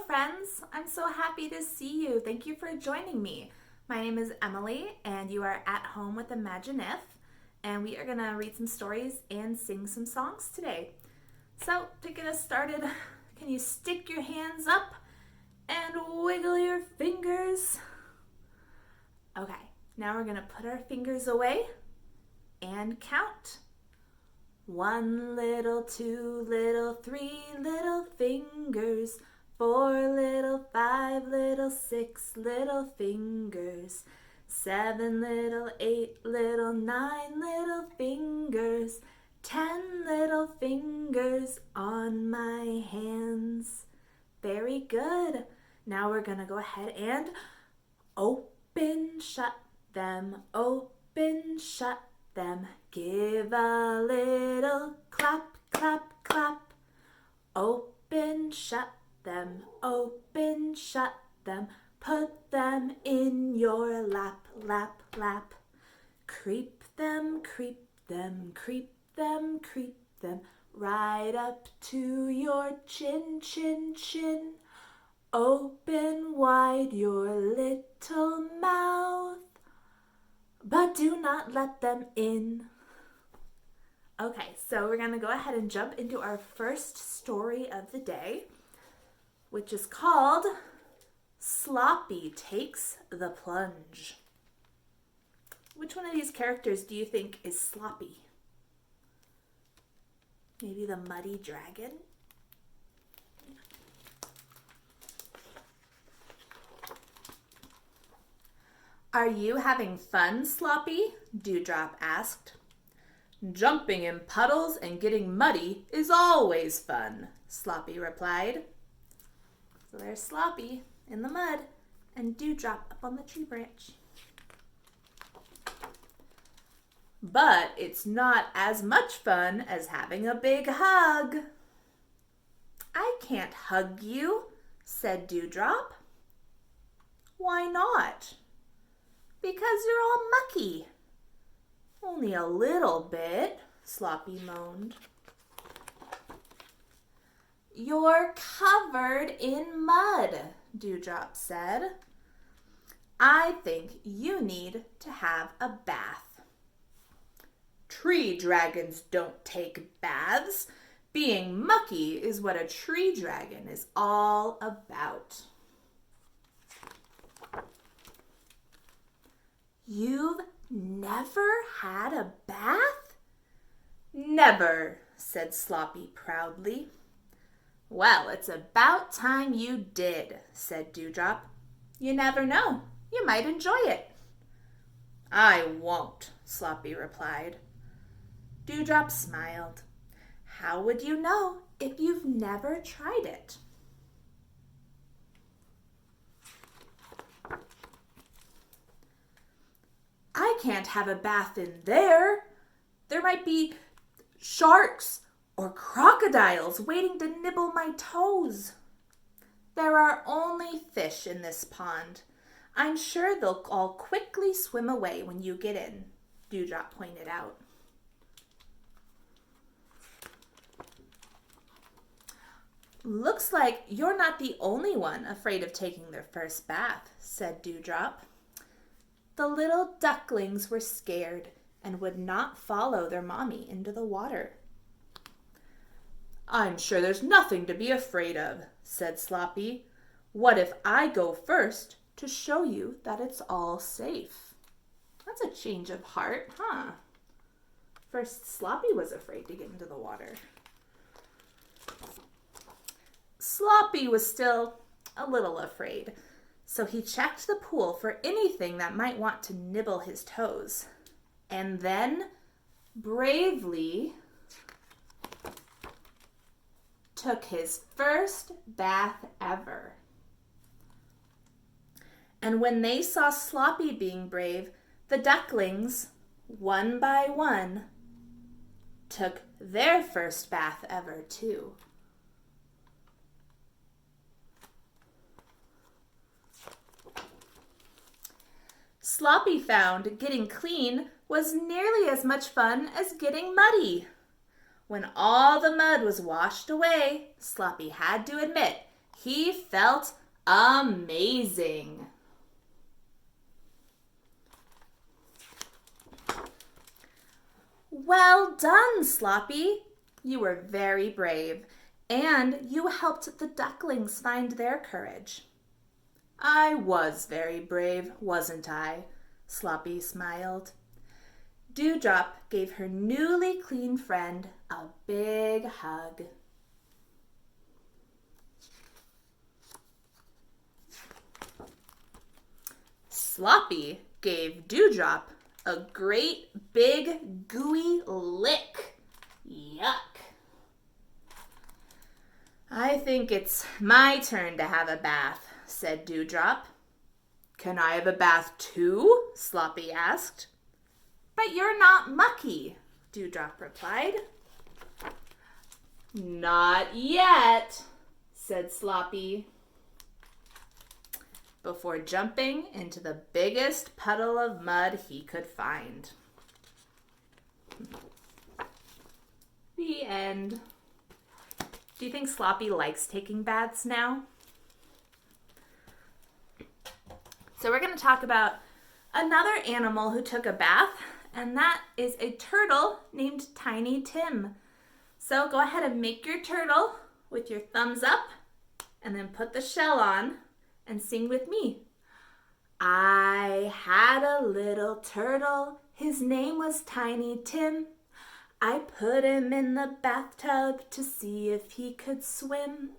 friends. I'm so happy to see you. Thank you for joining me. My name is Emily, and you are at home with Imagine If, and we are going to read some stories and sing some songs today. So, to get us started, can you stick your hands up and wiggle your fingers? Okay, now we're going to put our fingers away and count. 1 little, 2 little, 3 little fingers, 4 little, 5 little, 6 little fingers, 7 little, 8 little, 9 little fingers, 10 little fingers on my hands. Very good. Now we're going to go ahead and open, shut them, open, shut them. Give a little clap, clap, clap. Open, shut them, open, shut them. Put them in your lap, lap, lap. Creep them, creep them, creep them, creep them. Right up to your chin, chin, chin. Open wide your little mouth, but do not let them in. Okay, so we're going to go ahead and jump into our first story of the day, which is called Sloppy Takes the Plunge. Which one of these characters do you think is sloppy? Maybe the muddy dragon? Are you having fun, Sloppy? Dewdrop asked. Jumping in puddles and getting muddy is always fun, Sloppy replied. So there's Sloppy in the mud and Dewdrop up on the tree branch. But it's not as much fun as having a big hug. I can't hug you, said Dewdrop. Why not? Because you're all mucky. Only a little bit, Sloppy moaned. You're covered in mud, Dewdrop said. I think you need to have a bath. Tree dragons don't take baths. Being mucky is what a tree dragon is all about. You've never had a bath? Never, said Sloppy proudly. Well, it's about time you did, said Dewdrop. You never know. You might enjoy it. I won't, Sloppy replied. Dewdrop smiled. How would you know if you've never tried it? I can't have a bath in there. There might be sharks or crocodiles waiting to nibble my toes. There are only fish in this pond. I'm sure they'll all quickly swim away when you get in, Dewdrop pointed out. Looks like you're not the only one afraid of taking their first bath, said Dewdrop. The little ducklings were scared and would not follow their mommy into the water. I'm sure there's nothing to be afraid of, said Sloppy. What if I go first to show you that it's all safe? That's a change of heart, huh? First, Sloppy was afraid to get into the water. Sloppy was still a little afraid, so he checked the pool for anything that might want to nibble his toes, and then bravely took his first bath ever. And when they saw Sloppy being brave, the ducklings, one by one, took their first bath ever too. Sloppy found getting clean was nearly as much fun as getting muddy. When all the mud was washed away, Sloppy had to admit He felt amazing. Well done, Sloppy. You were very brave, and you helped the ducklings find their courage. I was very brave, wasn't I? Sloppy smiled. Dewdrop gave her newly clean friend a big hug. Sloppy gave Dewdrop a great big gooey lick. Yuck. I think it's my turn to have a bath, said Dewdrop. Can I have a bath too? Sloppy asked. But you're not mucky, Dewdrop replied. Not yet, said Sloppy, before jumping into the biggest puddle of mud he could find. The end. Do you think Sloppy likes taking baths now? So we're going to talk about another animal who took a bath, and that is a turtle named Tiny Tim. So go ahead and make your turtle with your thumbs up, and then put the shell on and sing with me. I had a little turtle, his name was Tiny Tim. I put him in the bathtub to see if he could swim.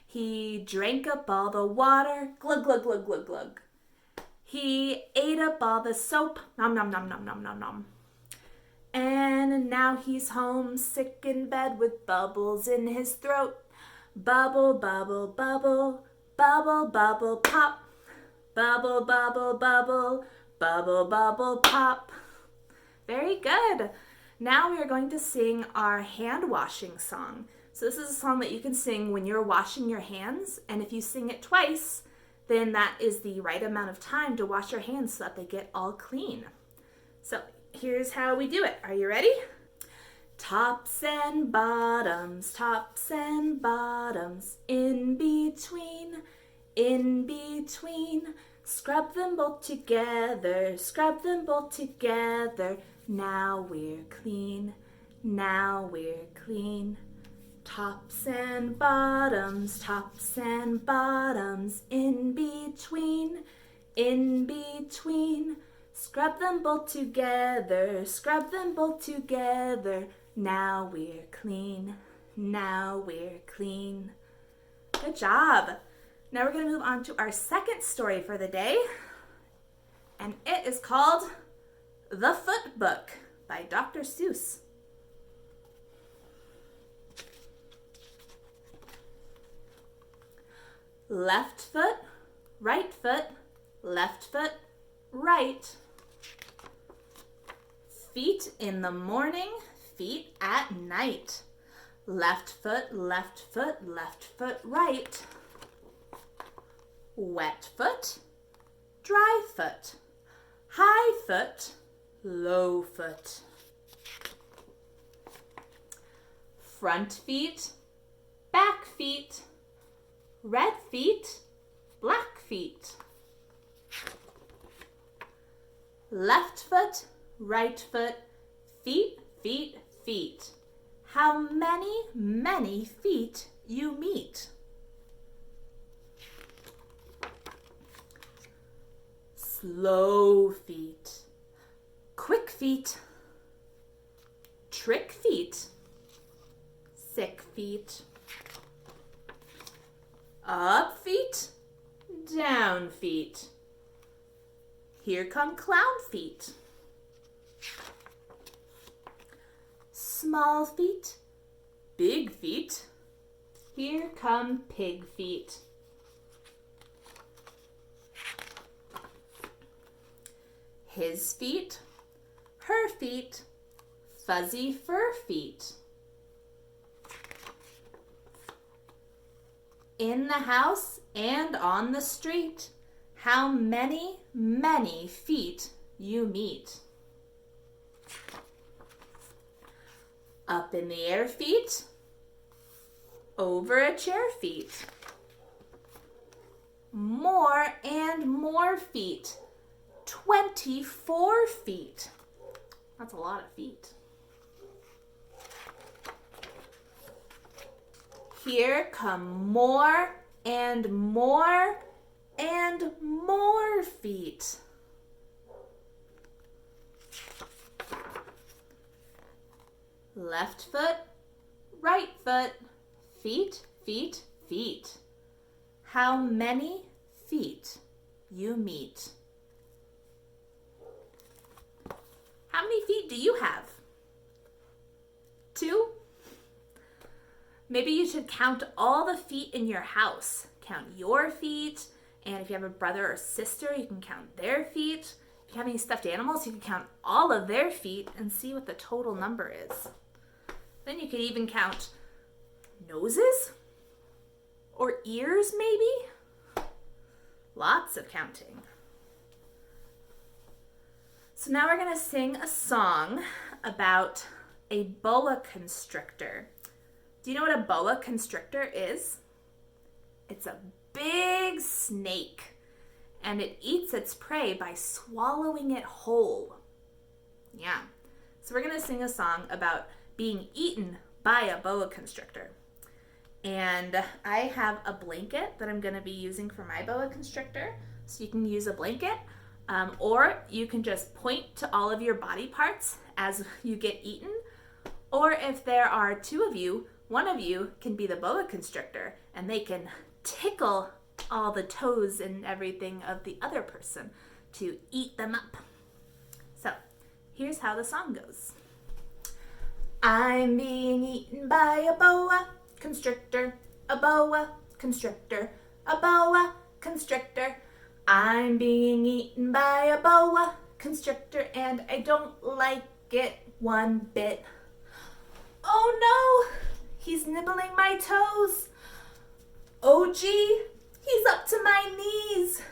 He drank up all the water, glug, glug, glug, glug, glug. He ate up all the soap, nom, nom, nom, nom, nom, nom, nom. And now he's home, sick in bed with bubbles in his throat. Bubble, bubble, bubble, bubble, bubble, pop. Bubble, bubble, bubble, bubble, bubble, pop. Very good. Now we are going to sing our hand washing song. So this is a song that you can sing when you're washing your hands, and if you sing it twice, then that is the right amount of time to wash your hands so that they get all clean. So here's how we do it. Are you ready? Tops and bottoms, in between, scrub them both together, now we're clean, Tops and bottoms, in between, scrub them both together, now we're clean. Good job. Now we're going to move on to our second story for the day, and it is called The Foot Book by Dr. Seuss. Left foot, right foot, left foot, right. Feet in the morning, feet at night. Left foot, right. Wet foot, dry foot. High foot, low foot. Front feet, back feet. Red feet, black feet. Left foot, right foot, feet. How many feet you meet. Slow feet, quick feet, trick feet, sick feet. Up feet, down feet. Here come clown feet. Small feet, big feet. Here come pig feet. His feet, her feet, fuzzy fur feet. In the house and on the street, how many feet you meet. Up in the air feet, over a chair feet. more and more feet. 24 feet. That's a lot of feet. Here come more and more and more feet. Left foot, right foot, feet, feet, feet. How many feet you meet? How many feet do you have? 2? Maybe you should count all the feet in your house. Count your feet, and if you have a brother or sister, you can count their feet. If you have any stuffed animals, you can count all of their feet and see what the total number is. Then you could even count noses or ears, maybe. Lots of counting. So now we're going to sing a song about a boa constrictor. Do you know what a boa constrictor is? It's a big snake, and it eats its prey by swallowing it whole. Yeah. So we're going to sing a song about being eaten by a boa constrictor. And I have a blanket that I'm going to be using for my boa constrictor. So you can use a blanket, or you can just point to all of your body parts as you get eaten. Or if there are 2 of you, one of you can be the boa constrictor, and they can tickle all the toes and everything of the other person to eat them up. So here's how the song goes. I'm being eaten by a boa constrictor, a boa constrictor, a boa constrictor. I'm being eaten by a boa constrictor, and I don't like it one bit. Oh no, he's nibbling my toes. Oh gee, he's up to my knees.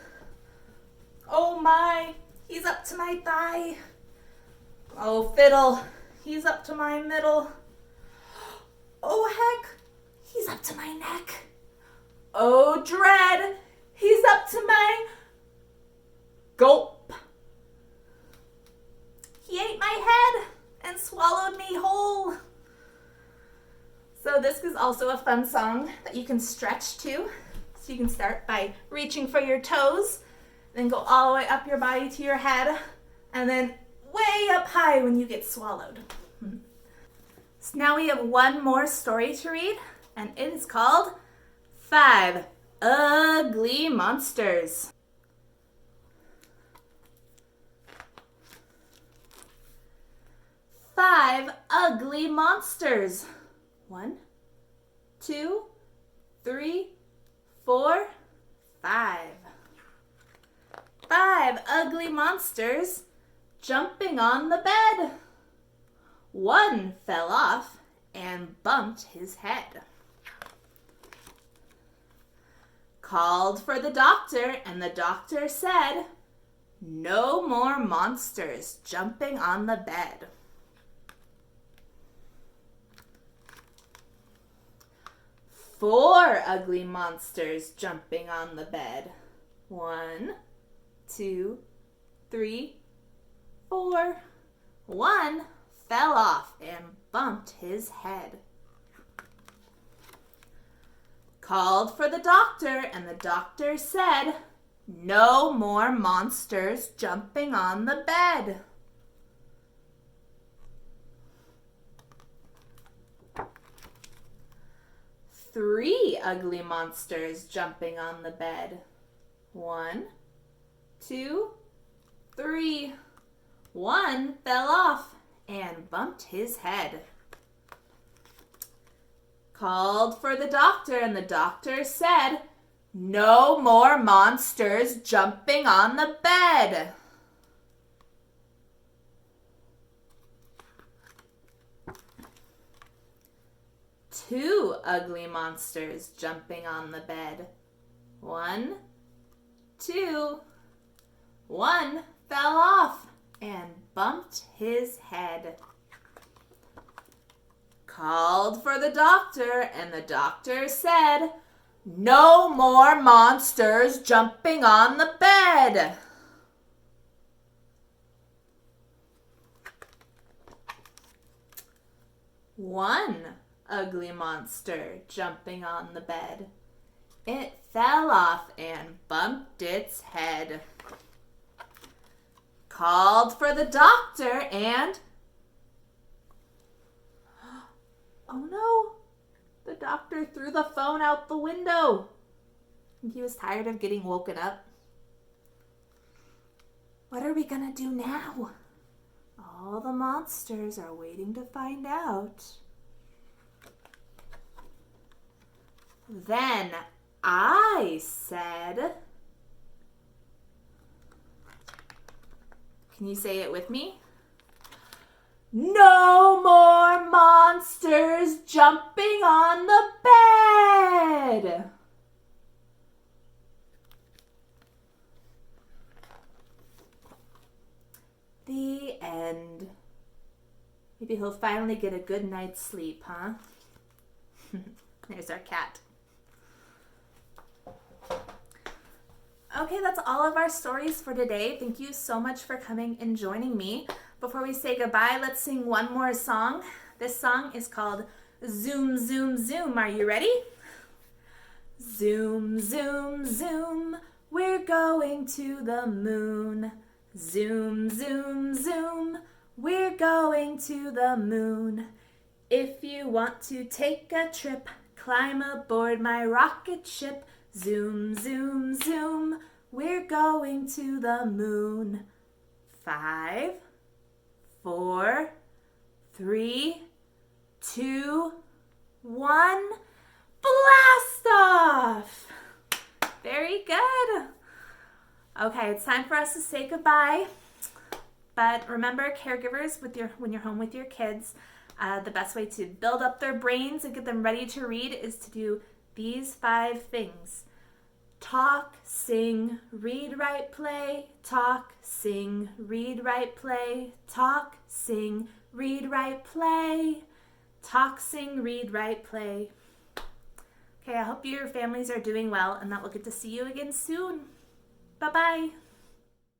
Oh my, he's up to my thigh. Oh fiddle, he's up to my middle. Oh heck, he's up to my neck. Oh dread, he's up to my gulp. He ate my head and swallowed me whole. So this is also a fun song that you can stretch to. So you can start by reaching for your toes, then go all the way up your body to your head, and then way up high when you get swallowed. So now we have one more story to read, and it is called 5 Ugly Monsters. 5 ugly monsters. 1, 2, 3, 4, 5. 5 ugly monsters jumping on the bed. One fell off and bumped his head. Called for the doctor, and the doctor said, "No more monsters jumping on the bed." 4 ugly monsters jumping on the bed. 1, 2, 3, 4. One fell off and bumped his head. Called for the doctor, and the doctor said, "No more monsters jumping on the bed." 3 ugly monsters jumping on the bed. 1, 2, 3. One fell off and bumped his head. Called for the doctor, and the doctor said, "No more monsters jumping on the bed." 2 ugly monsters jumping on the bed. 1, 2. One fell off and bumped his head. Called for the doctor, and the doctor said, No more monsters jumping on the bed. One ugly monster jumping on the bed. It fell off and bumped its head. Called for the doctor and... Oh no! The doctor threw the phone out the window. He was tired of getting woken up. What are we gonna do now? All the monsters are waiting to find out. Then I said... Can you say it with me? No more monsters jumping on the bed. The end. Maybe he'll finally get a good night's sleep, huh? There's our cat. Okay, that's all of our stories for today. Thank you so much for coming and joining me. Before we say goodbye, let's sing one more song. This song is called Zoom, Zoom, Zoom. Are you ready? Zoom, zoom, zoom, we're going to the moon. Zoom, zoom, zoom, we're going to the moon. If you want to take a trip, climb aboard my rocket ship. Zoom, zoom, zoom, we're going to the moon. 5, 4, 3, 2, 1, blast off! Very good. Okay, it's time for us to say goodbye. But remember, caregivers, when you're home with your kids, the best way to build up their brains and get them ready to read is to do these 5 things. Talk, sing, read, write, play. Talk, sing, read, write, play. Talk, sing, read, write, play. Talk, sing, read, write, play. Okay, I hope your families are doing well and that we'll get to see you again soon. Bye-bye.